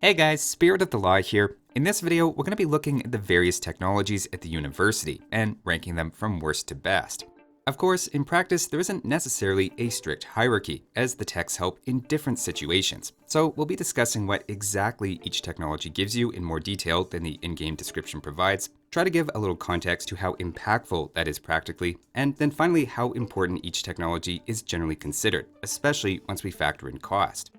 Hey guys, Spirit of the Law here. In this video, we're going to be looking at the various technologies at the university and ranking them from worst to best. Of course, in practice, there isn't necessarily a strict hierarchy, as the techs help in different situations. So we'll be discussing what exactly each technology gives you in more detail than the in-game description provides, try to give a little context to how impactful that is practically, and then finally how important each technology is generally considered, especially once we factor in cost.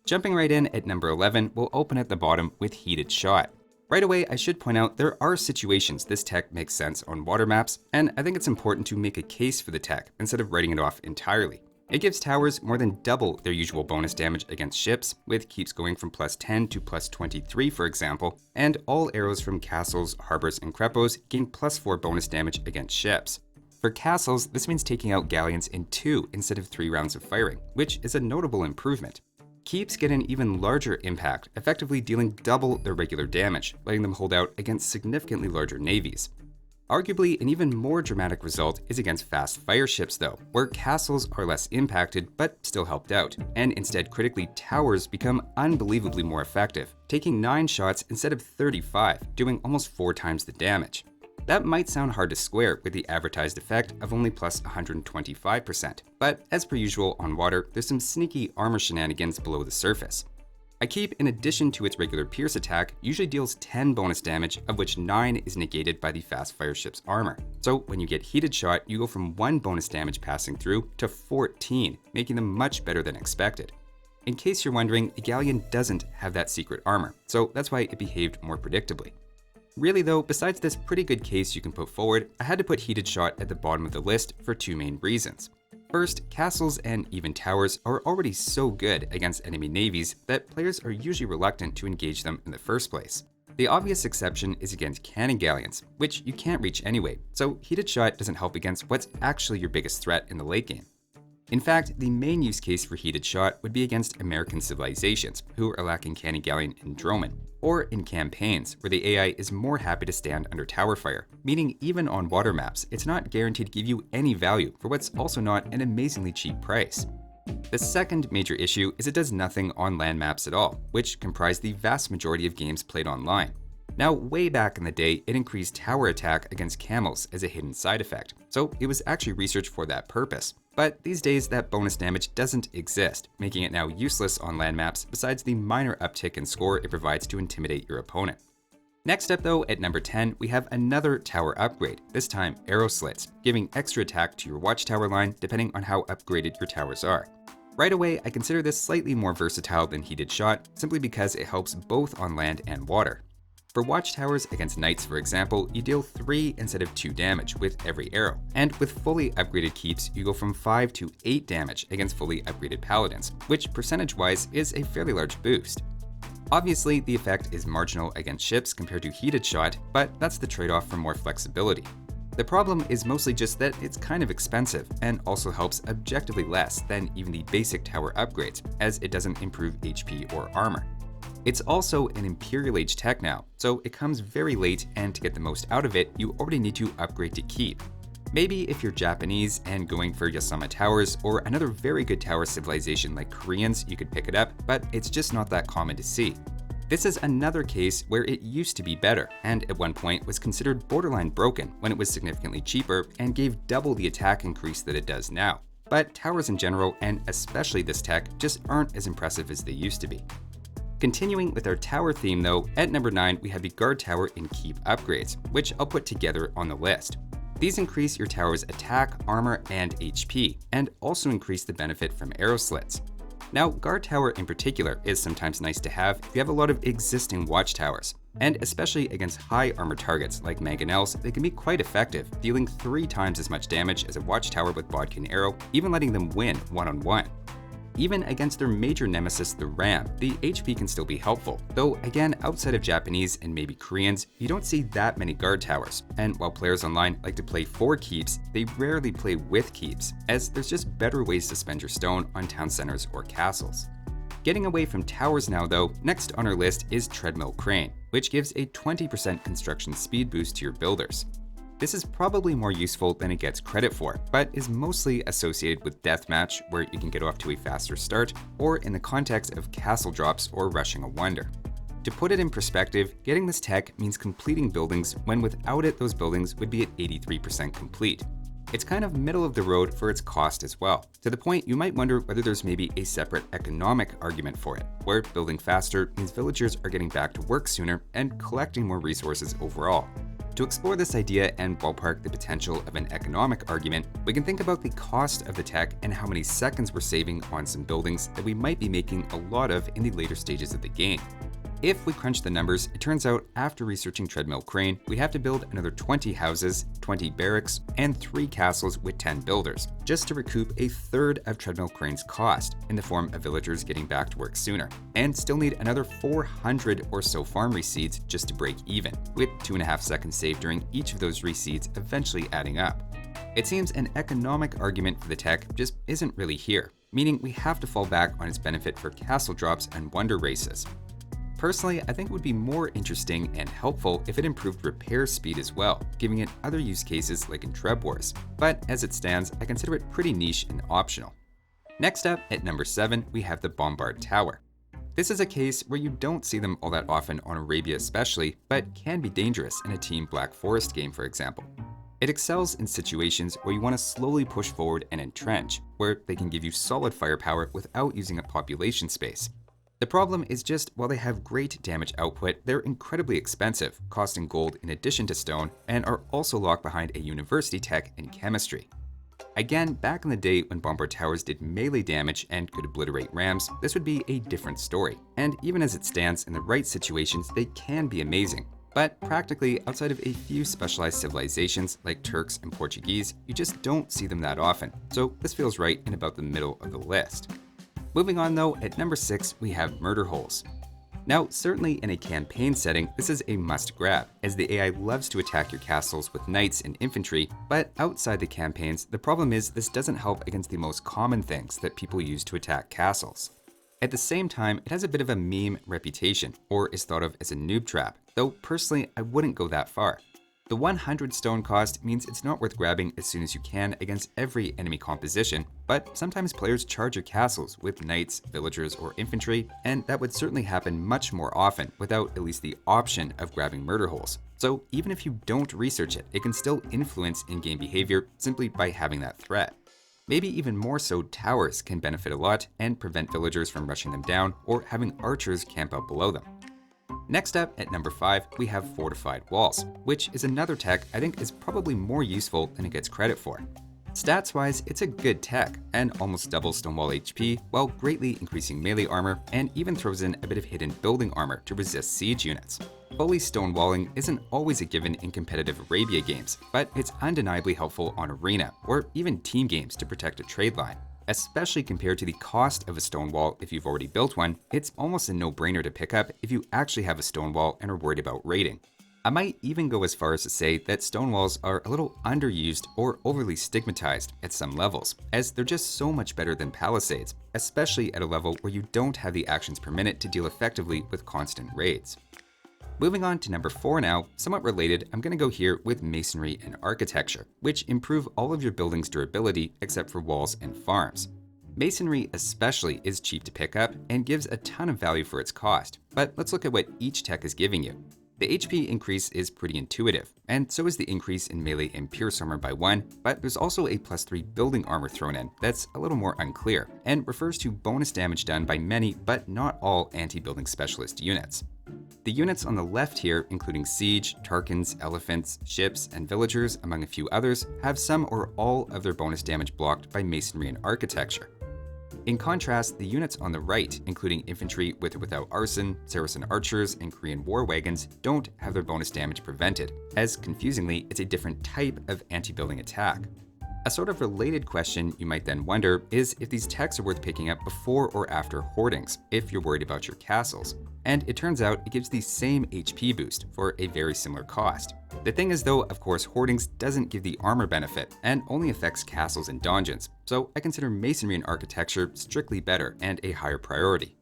Jumping right in at number 11, we'll open at the bottom with Heated Shot. Right away, I should point out there are situations this tech makes sense on water maps, and I think it's important to make a case for the tech instead of writing it off entirely. It gives towers more than double their usual bonus damage against ships, with keeps going from plus 10 to plus 23 for example, and all arrows from castles, harbors, and crepos gain plus 4 bonus damage against ships. For castles, this means taking out galleons in 2 instead of 3 rounds of firing, which is a notable improvement. Keeps get an even larger impact, effectively dealing double their regular damage, letting them hold out against significantly larger navies. Arguably, an even more dramatic result is against fast fire ships though, where castles are less impacted but still helped out, and instead critically towers become unbelievably more effective, taking 9 shots instead of 35, doing almost 4 times the damage. That might sound hard to square with the advertised effect of only plus 125%, but as per usual on water, there's some sneaky armor shenanigans below the surface. A keep, in addition to its regular pierce attack, usually deals 10 bonus damage, of which 9 is negated by the fast fire ship's armor. So when you get Heated Shot, you go from 1 bonus damage passing through to 14, making them much better than expected. In case you're wondering, the galleon doesn't have that secret armor, so that's why it behaved more predictably. Really though, besides this pretty good case you can put forward, I had to put Heated Shot at the bottom of the list for 2 main reasons. First, castles and even towers are already so good against enemy navies that players are usually reluctant to engage them in the first place. The obvious exception is against cannon galleons, which you can't reach anyway, so Heated Shot doesn't help against what's actually your biggest threat in the late game. In fact, the main use case for Heated Shot would be against American civilizations, who are lacking cannon galleon and droneman, or in campaigns, where the AI is more happy to stand under tower fire, meaning even on water maps, it's not guaranteed to give you any value for what's also not an amazingly cheap price. The second major issue is it does nothing on land maps at all, which comprise the vast majority of games played online. Now, way back in the day, it increased tower attack against camels as a hidden side effect, so it was actually researched for that purpose. But these days, that bonus damage doesn't exist, making it now useless on land maps besides the minor uptick in score it provides to intimidate your opponent. Next up though, at number 10, we have another tower upgrade, this time Aeroslits, giving extra attack to your watchtower line depending on how upgraded your towers are. Right away, I consider this slightly more versatile than Heated Shot, simply because it helps both on land and water. For watchtowers against knights, for example, you deal 3 instead of 2 damage with every arrow, and with fully upgraded keeps, you go from 5 to 8 damage against fully upgraded paladins, which percentage-wise is a fairly large boost. Obviously, the effect is marginal against ships compared to Heated Shot, but that's the trade-off for more flexibility. The problem is mostly just that it's kind of expensive, and also helps objectively less than even the basic tower upgrades, as it doesn't improve HP or armor. It's also an Imperial Age tech now, so it comes very late, and to get the most out of it, you already need to upgrade to keep. Maybe if you're Japanese and going for Yasama Towers or another very good tower civilization like Koreans, you could pick it up, but it's just not that common to see. This is another case where it used to be better, and at one point was considered borderline broken when it was significantly cheaper and gave double the attack increase that it does now. But towers in general, and especially this tech, just aren't as impressive as they used to be. Continuing with our tower theme though, at number 9 we have the guard tower and keep upgrades, which I'll put together on the list. These increase your tower's attack, armor, and HP, and also increase the benefit from arrowslits. Now, guard tower in particular is sometimes nice to have if you have a lot of existing watchtowers, and especially against high armor targets like mangonels, they can be quite effective, dealing 3 times as much damage as a watchtower with bodkin arrow, even letting them win one-on-one. Even against their major nemesis, the ram, the HP can still be helpful, though again, outside of Japanese and maybe Koreans, you don't see that many guard towers, and while players online like to play for keeps, they rarely play with keeps, as there's just better ways to spend your stone on town centers or castles. Getting away from towers now though, next on our list is Treadmill Crane, which gives a 20% construction speed boost to your builders. This is probably more useful than it gets credit for, but is mostly associated with deathmatch, where you can get off to a faster start, or in the context of castle drops or rushing a wonder. To put it in perspective, getting this tech means completing buildings when without it those buildings would be at 83% complete. It's kind of middle of the road for its cost as well, to the point you might wonder whether there's maybe a separate economic argument for it, where building faster means villagers are getting back to work sooner and collecting more resources overall. To explore this idea and ballpark the potential of an economic argument, we can think about the cost of the tech and how many seconds we're saving on some buildings that we might be making a lot of in the later stages of the game. If we crunch the numbers, it turns out after researching Treadmill Crane, we have to build another 20 houses, 20 barracks, and 3 castles with 10 builders, just to recoup a third of Treadmill Crane's cost in the form of villagers getting back to work sooner, and still need another 400 or so farm reseeds just to break even, with 2.5 seconds saved during each of those reseeds eventually adding up. It seems an economic argument for the tech just isn't really here, meaning we have to fall back on its benefit for castle drops and wonder races. Personally, I think it would be more interesting and helpful if it improved repair speed as well, giving it other use cases like in Treb Wars, but as it stands, I consider it pretty niche and optional. Next up, at number 7, we have the Bombard Tower. This is a case where you don't see them all that often on Arabia especially, but can be dangerous in a Team Black Forest game, for example. It excels in situations where you want to slowly push forward and entrench, where they can give you solid firepower without using up population space. The problem is just while they have great damage output, they're incredibly expensive, costing gold in addition to stone, and are also locked behind a university tech in chemistry. Again, back in the day when Bombard Towers did melee damage and could obliterate rams, this would be a different story. And even as it stands, in the right situations, they can be amazing. But practically, outside of a few specialized civilizations like Turks and Portuguese, you just don't see them that often. So this feels right in about the middle of the list. Moving on though, at number 6, we have murder holes. Now, certainly in a campaign setting, this is a must grab, as the AI loves to attack your castles with knights and infantry, but outside the campaigns, the problem is this doesn't help against the most common things that people use to attack castles. At the same time, it has a bit of a meme reputation, or is thought of as a noob trap, though personally I wouldn't go that far. The 100 stone cost means it's not worth grabbing as soon as you can against every enemy composition, but sometimes players charge your castles with knights, villagers, or infantry, and that would certainly happen much more often without at least the option of grabbing murder holes. So even if you don't research it, it can still influence in-game behavior simply by having that threat. Maybe even more so, towers can benefit a lot and prevent villagers from rushing them down or having archers camp out below them. Next up, at number 5, we have Fortified Walls, which is another tech I think is probably more useful than it gets credit for. Stats-wise, it's a good tech, and almost doubles Stonewall HP while greatly increasing melee armor, and even throws in a bit of hidden building armor to resist siege units. Fully stonewalling isn't always a given in competitive Arabia games, but it's undeniably helpful on Arena, or even team games to protect a trade line. Especially compared to the cost of a stone wall if you've already built one, it's almost a no-brainer to pick up if you actually have a stone wall and are worried about raiding. I might even go as far as to say that stone walls are a little underused or overly stigmatized at some levels, as they're just so much better than palisades, especially at a level where you don't have the actions per minute to deal effectively with constant raids. Moving on to number 4 now, somewhat related, I'm going to go here with Masonry and Architecture, which improve all of your buildings' durability except for walls and farms. Masonry especially is cheap to pick up and gives a ton of value for its cost, but let's look at what each tech is giving you. The HP increase is pretty intuitive, and so is the increase in melee and pierce armor by 1, but there's also a +3 building armor thrown in that's a little more unclear, and refers to bonus damage done by many but not all anti-building specialist units. The units on the left here, including Siege, Tarkans, Elephants, Ships, and Villagers, among a few others, have some or all of their bonus damage blocked by Masonry and Architecture. In contrast, the units on the right, including infantry with or without arson, Saracen archers, and Korean war wagons, don't have their bonus damage prevented, as confusingly, it's a different type of anti-building attack. A sort of related question you might then wonder is if these techs are worth picking up before or after hoardings, if you're worried about your castles. And it turns out it gives the same HP boost for a very similar cost. The thing is though, of course, hoardings doesn't give the armor benefit and only affects castles and dungeons, so I consider Masonry and Architecture strictly better and a higher priority.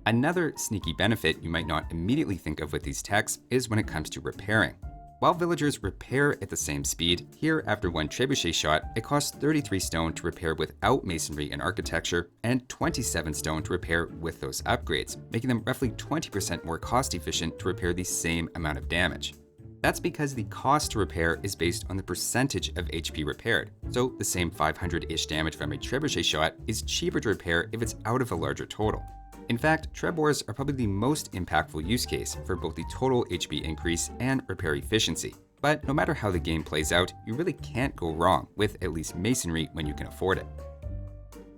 Another sneaky benefit you might not immediately think of with these techs is when it comes to repairing. While villagers repair at the same speed, here after one trebuchet shot, it costs 33 stone to repair without Masonry and Architecture, and 27 stone to repair with those upgrades, making them roughly 20% more cost efficient to repair the same amount of damage. That's because the cost to repair is based on the percentage of HP repaired, so the same 500-ish damage from a trebuchet shot is cheaper to repair if it's out of a larger total. In fact, Treb Wars are probably the most impactful use case for both the total HP increase and repair efficiency. But no matter how the game plays out, you really can't go wrong with at least Masonry when you can afford it.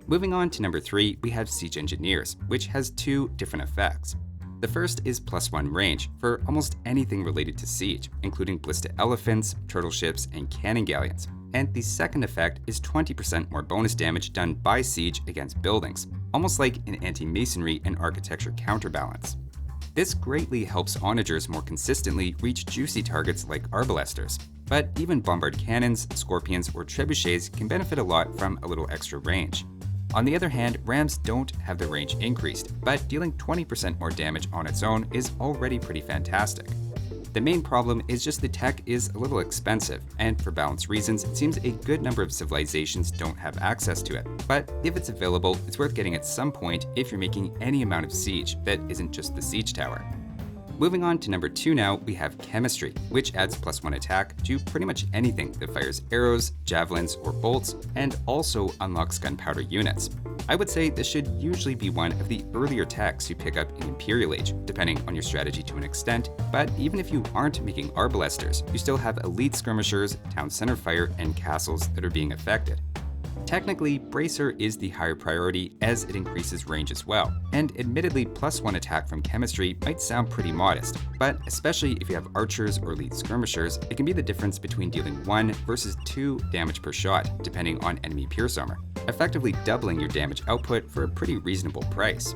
Moving on to number 3, we have Siege Engineers, which has 2 different effects. The first is +1 range for almost anything related to siege, including ballista elephants, turtle ships, and cannon galleons. And the second effect is 20% more bonus damage done by siege against buildings, almost like an anti-masonry and architecture counterbalance. This greatly helps onagers more consistently reach juicy targets like arbalesters, but even bombard cannons, scorpions, or trebuchets can benefit a lot from a little extra range. On the other hand, rams don't have the range increased, but dealing 20% more damage on its own is already pretty fantastic. The main problem is just the tech is a little expensive, and for balance reasons, it seems a good number of civilizations don't have access to it. But if it's available, it's worth getting at some point if you're making any amount of siege that isn't just the siege tower. Moving on to number 2 now, we have Chemistry, which adds +1 attack to pretty much anything that fires arrows, javelins, or bolts, and also unlocks gunpowder units. I would say this should usually be one of the earlier techs you pick up in Imperial Age, depending on your strategy to an extent, but even if you aren't making arbalesters, you still have elite skirmishers, town center fire, and castles that are being affected. Technically, Bracer is the higher priority as it increases range as well, and admittedly +1 attack from Chemistry might sound pretty modest, but especially if you have archers or elite skirmishers, it can be the difference between dealing 1 versus 2 damage per shot, depending on enemy pierce armor, effectively doubling your damage output for a pretty reasonable price.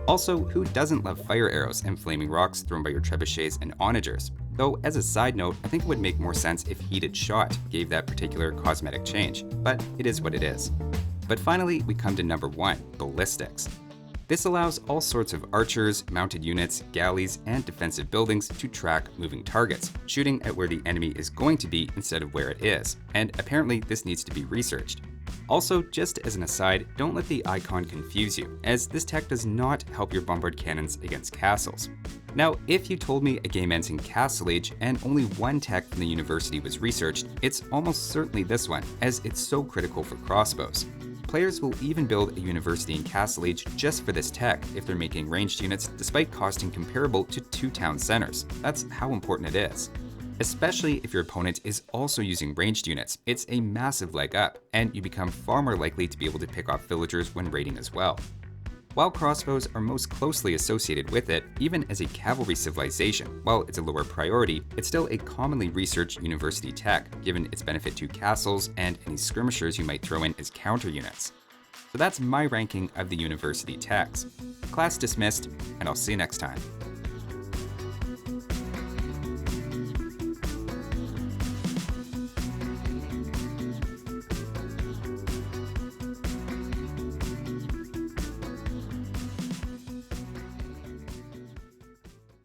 Also, who doesn't love fire arrows and flaming rocks thrown by your trebuchets and onagers? Though, as a side note, I think it would make more sense if Heated Shot gave that particular cosmetic change, but it is what it is. But finally, we come to number 1, Ballistics. This allows all sorts of archers, mounted units, galleys, and defensive buildings to track moving targets, shooting at where the enemy is going to be instead of where it is, and apparently this needs to be researched. Also, just as an aside, don't let the icon confuse you, as this tech does not help your bombard cannons against castles. Now, if you told me a game ends in Castle Age and only one tech from the university was researched, it's almost certainly this one, as it's so critical for crossbows. Players will even build a university in Castle Age just for this tech if they're making ranged units despite costing comparable to 2 town centers. That's how important it is. Especially if your opponent is also using ranged units, it's a massive leg up, and you become far more likely to be able to pick off villagers when raiding as well. While crossbows are most closely associated with it, even as a cavalry civilization, while it's a lower priority, it's still a commonly researched university tech, given its benefit to castles and any skirmishers you might throw in as counter units. So that's my ranking of the university techs. Class dismissed, and I'll see you next time.